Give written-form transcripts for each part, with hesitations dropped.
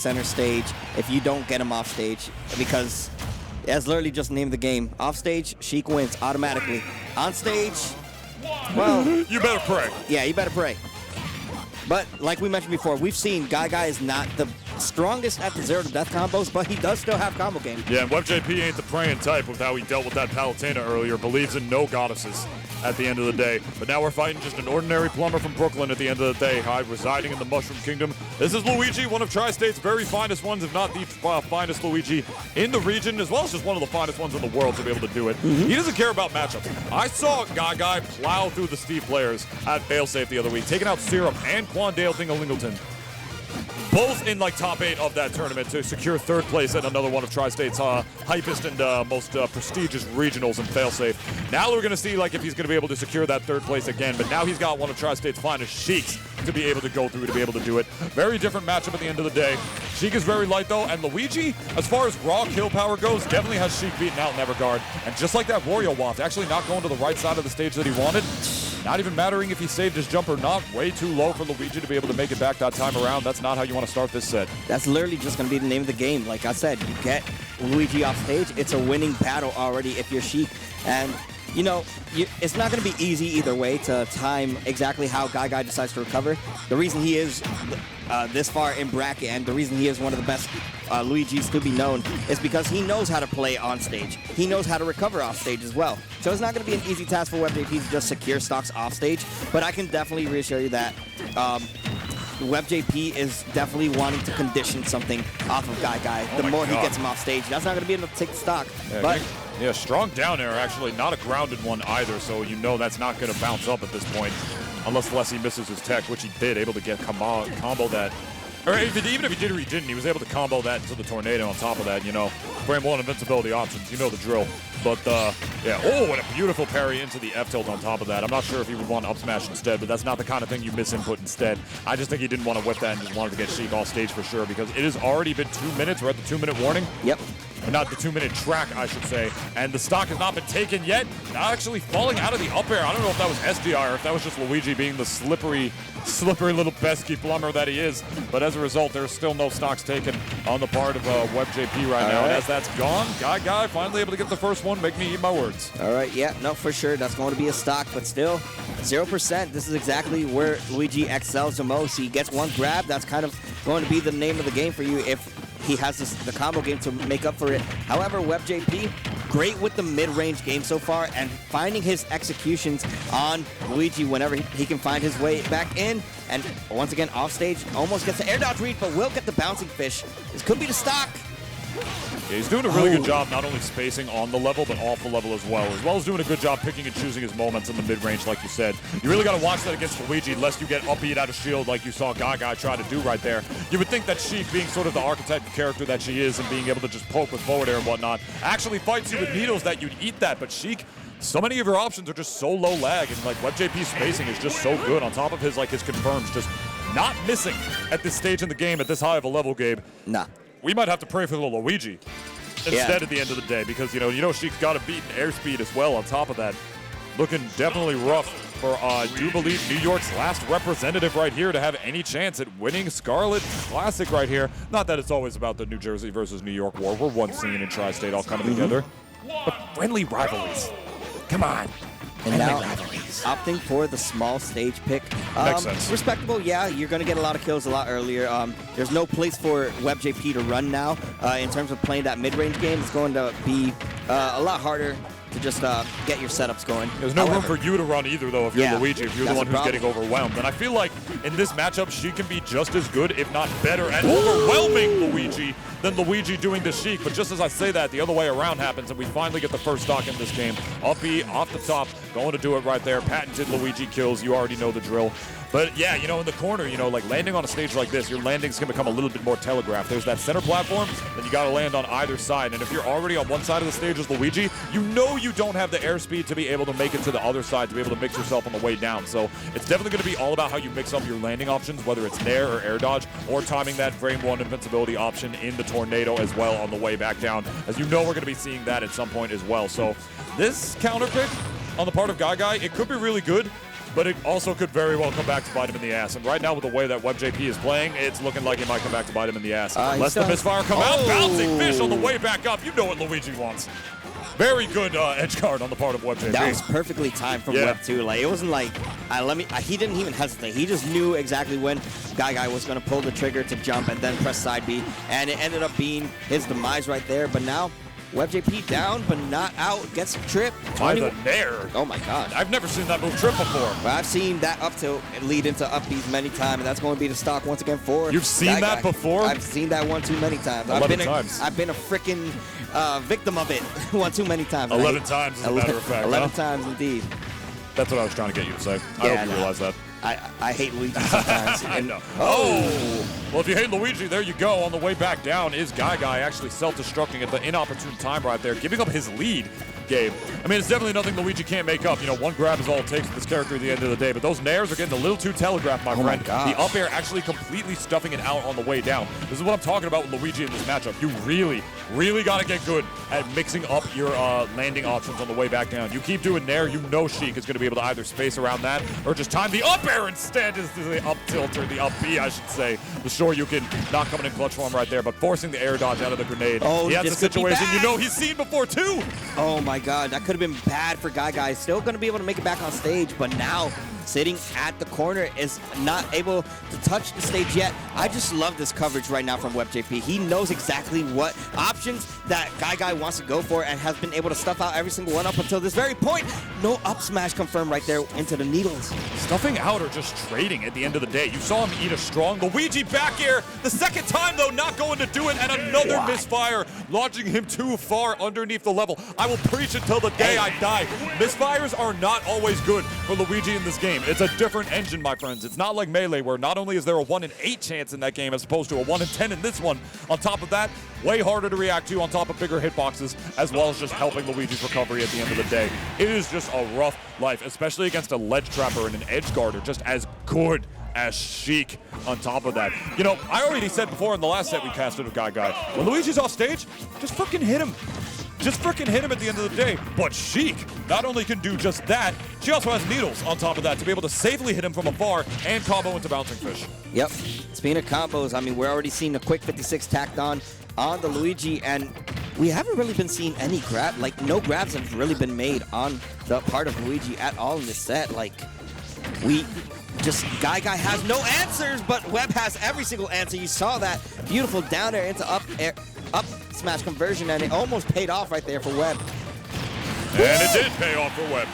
center stage if you don't get him off stage, because as literally just named the game. Off stage, Sheik wins automatically. On stage, well, you better pray. Yeah, you better pray. But like we mentioned before, we've seen GuyGuy is not the strongest at the 0 to death combos, but he does still have combo game. Yeah, and WebbJP ain't the praying type with how he dealt with that Palutena earlier. Believes in no goddesses at the end of the day. But now we're fighting just an ordinary plumber from Brooklyn at the end of the day, residing in the Mushroom Kingdom. This is Luigi, one of Tri-State's very finest ones, if not the finest Luigi in the region, as well as just one of the finest ones in the world to be able to do it. He doesn't care about matchups. I saw GuyGuy plow through the Steve players at Failsafe the other week, taking out Syrup and Quandale Dingalingleton. Both in like top 8 of that tournament to secure 3rd place at another one of Tri-State's hypest and most prestigious regionals in Failsafe. Now we're going to see like if he's going to be able to secure that 3rd place again, but now he's got one of Tri-State's finest Sheiks to be able to go through to be able to do it. Very different matchup at the end of the day. Sheik is very light though, and Luigi, as far as raw kill power goes, definitely has Sheik beaten out in that regard. And just like that Wario waft, actually not going to the right side of the stage that he wanted. Not even mattering if he saved his jump or not. Way too low for Luigi to be able to make it back that time around. That's not how you want to start this set. That's literally just going to be the name of the game. Like I said, you get Luigi off stage, it's a winning battle already if you're Sheik. And, you know, it's not going to be easy either way to time exactly how GuyGuy decides to recover. The reason he is this far in bracket and the reason he is one of the best Luigis to be known is because he knows how to play on stage. He knows how to recover off stage as well. So it's not going to be an easy task for WebbJP to just secure stocks off stage, but I can definitely reassure you that WebbJP is definitely wanting to condition something off of GuyGuy. The more he gets him off stage, that's not going to be enough to take the stock. Yeah, but yeah, strong down air, actually, not a grounded one either, so you know that's not going to bounce up at this point, unless he misses his tech, which he did, able to get combo that. Or even if he did or he didn't, he was able to combo that into the tornado on top of that, you know. Frame 1 invincibility options, you know the drill. But, yeah, oh, and a beautiful parry into the F-tilt on top of that. I'm not sure if he would want up smash instead, but that's not the kind of thing you miss input instead. I just think he didn't want to whip that and just wanted to get Sheik off stage for sure, because it has already been 2 minutes. We're at the 2-minute warning. Yep. Or not the 2-minute track, I should say. And the stock has not been taken yet. Not actually falling out of the up air. I don't know if that was SDR or if that was just Luigi being the slippery little pesky plumber that he is. But as a result, there's still no stocks taken on the part of WebbJP right now. And as that's gone, GuyGuy finally able to get the first one. Make me eat my words. All right, yeah, no, for sure. That's going to be a stock, but still, 0%. This is exactly where Luigi excels the most. He gets one grab. That's kind of going to be the name of the game for you if he has the combo game to make up for it. However, WebbJP, great with the mid-range game so far, and finding his executions on Luigi whenever he can find his way back in. And once again, off stage, almost gets the air dodge read, but will get the bouncing fish. This could be the stock. Yeah, he's doing a really good job not only spacing on the level, but off the level as well as doing a good job picking and choosing his moments in the mid-range, like you said. You really got to watch that against Luigi, lest you get upbeat out of shield like you saw GuyGuy try to do right there. You would think that Sheik, being sort of the archetype of character that she is and being able to just poke with forward air and whatnot, actually fights you with needles that you'd eat that, but Sheik, so many of your options are just so low lag, and like WebbJP's spacing is just so good on top of his confirms just not missing at this stage in the game at this high of a level, Gabe. Nah. We might have to pray for the Luigi instead at the end of the day, because you know Sheik's got to beat airspeed as well on top of that. Looking definitely rough for I do believe New York's last representative right here to have any chance at winning Scarlet Classic right here. Not that it's always about the New Jersey versus New York war. We're one scene in Tri-State all coming together. But friendly rivalries. Come on. And now, opting for the small stage pick. Makes sense. Respectable, yeah. You're going to get a lot of kills a lot earlier. There's no place for WebbJP to run now. In terms of playing that mid-range game, it's going to be a lot harder to just get your setups going. There's no room for you to run either, though, if you're Luigi, if you're the one who's getting overwhelmed. And I feel like in this matchup, she can be just as good, if not better, at overwhelming Luigi than Luigi doing the Sheik. But just as I say that, the other way around happens, and we finally get the first stock in this game. Up B, off the top, going to do it right there. Patented Luigi kills. You already know the drill. But yeah, you know, in the corner, you know, like landing on a stage like this, your landing's going to become a little bit more telegraphed. There's that center platform, then you got to land on either side. And if you're already on one side of the stage as Luigi, you know you don't have the airspeed to be able to make it to the other side, to be able to mix yourself on the way down. So it's definitely going to be all about how you mix up your landing options, whether it's nair or air dodge, or timing that frame 1 invincibility option in the tornado as well on the way back down. As you know, we're going to be seeing that at some point as well. So this counter pick on the part of GuyGuy, it could be really good. but it also could very well come back to bite him in the ass. And right now, with the way that WebbJP is playing, it's looking like it might come back to bite him in the ass. Unless the misfire come out, bouncing fish on the way back up. You know what Luigi wants. Very good edge guard on the part of WebbJP. That was perfectly timed from Webb too. Like, it wasn't like he didn't even hesitate. He just knew exactly when GuyGuy was going to pull the trigger to jump and then press side B, and it ended up being his demise right there. But now WebbJP down, but not out. Gets tripped. By the nair. Oh my God. I've never seen that move trip before. But I've seen that up tilt lead into up Bs many times, and that's going to be the stock once again for You've seen GuyGuy. that before? I've seen that one too many times. 11 times. I've been a freaking victim of it one too many times. 11 times, as a matter of fact. 11 times indeed. That's what I was trying to get you to say. Yeah, I hope you realize that. I hate Luigi sometimes. I know. Oh! Well, if you hate Luigi, there you go. On the way back down is GuyGuy actually self-destructing at the inopportune time right there, giving up his lead game. I mean, it's definitely nothing Luigi can't make up. You know, one grab is all it takes with this character at the end of the day, but those nairs are getting a little too telegraphed, my friend. The up air actually completely stuffing it out on the way down. This is what I'm talking about with Luigi in this matchup. You really, really got to get good at mixing up your landing options on the way back down. You keep doing nair, you know Sheik is going to be able to either space around that or just time the up air instead is the up tilt, or the up B, I should say. The sure you can not coming in clutch for him right there, but forcing the air dodge out of the grenade. Oh, he has a situation you know he's seen before too. Oh my God, that could have been bad for GuyGuy. Still going to be able to make it back on stage, but now sitting at the corner is not able to touch the stage yet. I just love this coverage right now from WebbJP. He knows exactly what options that GuyGuy wants to go for and has been able to stuff out every single one up until this very point. No up smash confirmed right there into the needles. Stuffing out or just trading at the end of the day. You saw him eat a strong Luigi back air. The second time, though, not going to do it, and another misfire, launching him too far underneath the level. I will preach until the day I die. Misfires are not always good for Luigi in this game. It's a different engine, my friends. It's not like Melee, where not only is there a 1 in 8 chance in that game as opposed to a 1 in 10 in this one. On top of that, way harder to react to on top of bigger hitboxes, as well as just helping Luigi's recovery at the end of the day. It is just a rough life, especially against a ledge trapper and an edge guarder just as good as Sheik on top of that. You know, I already said before in the last set we casted with GuyGuy, when Luigi's off stage, just freaking hit him. Just freaking hit him at the end of the day. But Sheik not only can do just that, she also has needles on top of that to be able to safely hit him from afar and combo into bouncing fish. Yep. Speaking of combos, I mean, we're already seeing a quick 56 tacked on the Luigi, and we haven't really been seeing any grab. Like, no grabs have really been made on the part of Luigi at all in this set. Like, GuyGuy has no answers, but Webb has every single answer. You saw that beautiful down air into up smash conversion, and it almost paid off right there for Webb. And it did pay off for Webb.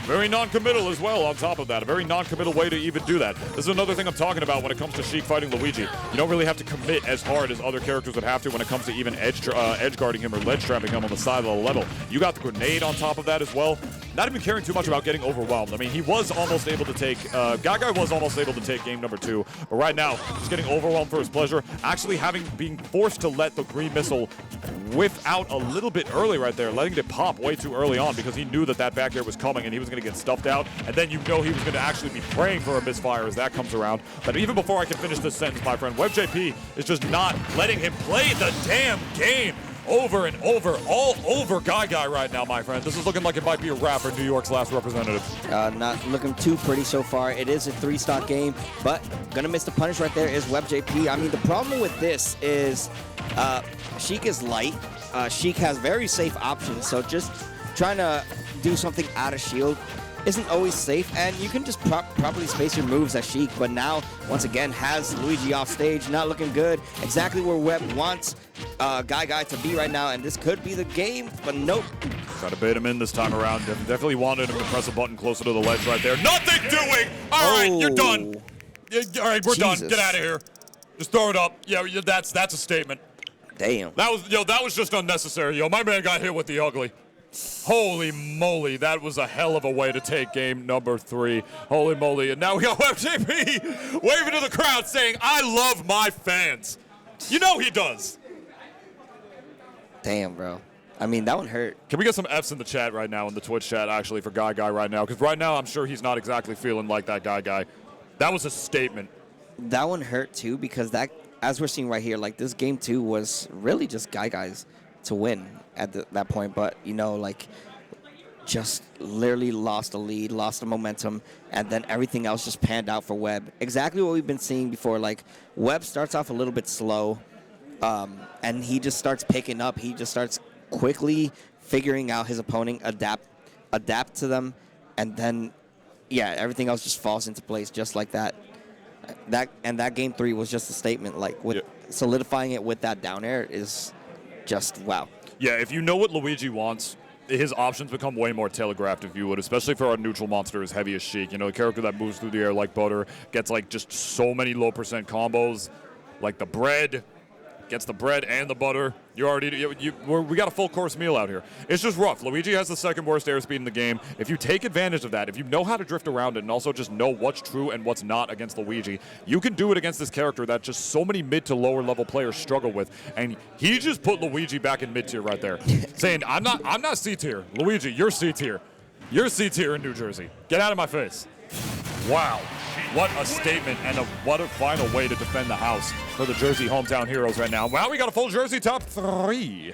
Very non-committal as well on top of that. A very non-committal way to even do that. This is another thing I'm talking about when it comes to Sheik fighting Luigi. You don't really have to commit as hard as other characters would have to when it comes to even edge guarding him or ledge trapping him on the side of the level. You got the grenade on top of that as well. Not even caring too much about getting overwhelmed. I mean, he was almost able to take, GuyGuy was almost able to take game number 2, but right now, just getting overwhelmed for his pleasure, actually being forced to let the green missile whiff out a little bit early right there, letting it pop way too early on because he knew that back air was coming and he was going to get stuffed out, and then you know he was going to actually be praying for a misfire as that comes around. But even before I can finish this sentence, my friend, WebbJP is just not letting him play the damn game. Over and over, all over GuyGuy right now, my friend. This is looking like it might be a wrap for New York's last representative. Not looking too pretty so far. It is a 3-stock game, but gonna miss the punish right there is WebbJP. I mean, the problem with this is Sheik is light. Sheik has very safe options, so just trying to do something out of shield isn't always safe, and you can just properly space your moves as Sheik, but now, once again, has Luigi off stage, not looking good. Exactly where Webb wants GuyGuy to be right now, and this could be the game, but nope. Try to bait him in this time around. Definitely wanted him to press a button closer to the ledge right there. Nothing doing! All right, you're done. All right, we're done. Get out of here. Just throw it up. Yeah, that's a statement. Damn. That was just unnecessary, yo. My man got hit with the ugly. Holy moly, that was a hell of a way to take game number 3. Holy moly, and now we got WebbJP waving to the crowd saying, I love my fans. You know he does. Damn, bro. I mean, that one hurt. Can we get some Fs in the chat right now, in the Twitch chat, actually, for GuyGuy right now? Because right now, I'm sure he's not exactly feeling like that GuyGuy. That was a statement. That one hurt, too, because that, as we're seeing right here, like, this game 2 was really just GuyGuy's to win at that point, but, you know, like, just literally lost the lead, lost the momentum, and then everything else just panned out for Webb. Exactly what we've been seeing before. Like, Webb starts off a little bit slow, and he just starts picking up. He just starts quickly figuring out his opponent, adapt to them, and then, yeah, everything else just falls into place just like that. That game 3 was just a statement. Like, with solidifying it with that down air is just wow. Yeah, if you know what Luigi wants, his options become way more telegraphed, if you would, especially for our neutral monster as heavy as Sheik. You know, a character that moves through the air like butter, gets like just so many low percent combos, like the bread, gets the bread and the butter. We got a full course meal out here. It's just rough. Luigi has the second worst airspeed in the game. If you take advantage of that, if you know how to drift around it and also just know what's true and what's not against Luigi, you can do it against this character that just so many mid to lower level players struggle with. And he just put Luigi back in mid tier right there, saying, I'm not C tier. Luigi, you're C tier. You're C tier in New Jersey. Get out of my face. Wow. What a statement and what a final way to defend the house for the Jersey hometown heroes right now. Wow, we got a full Jersey top 3.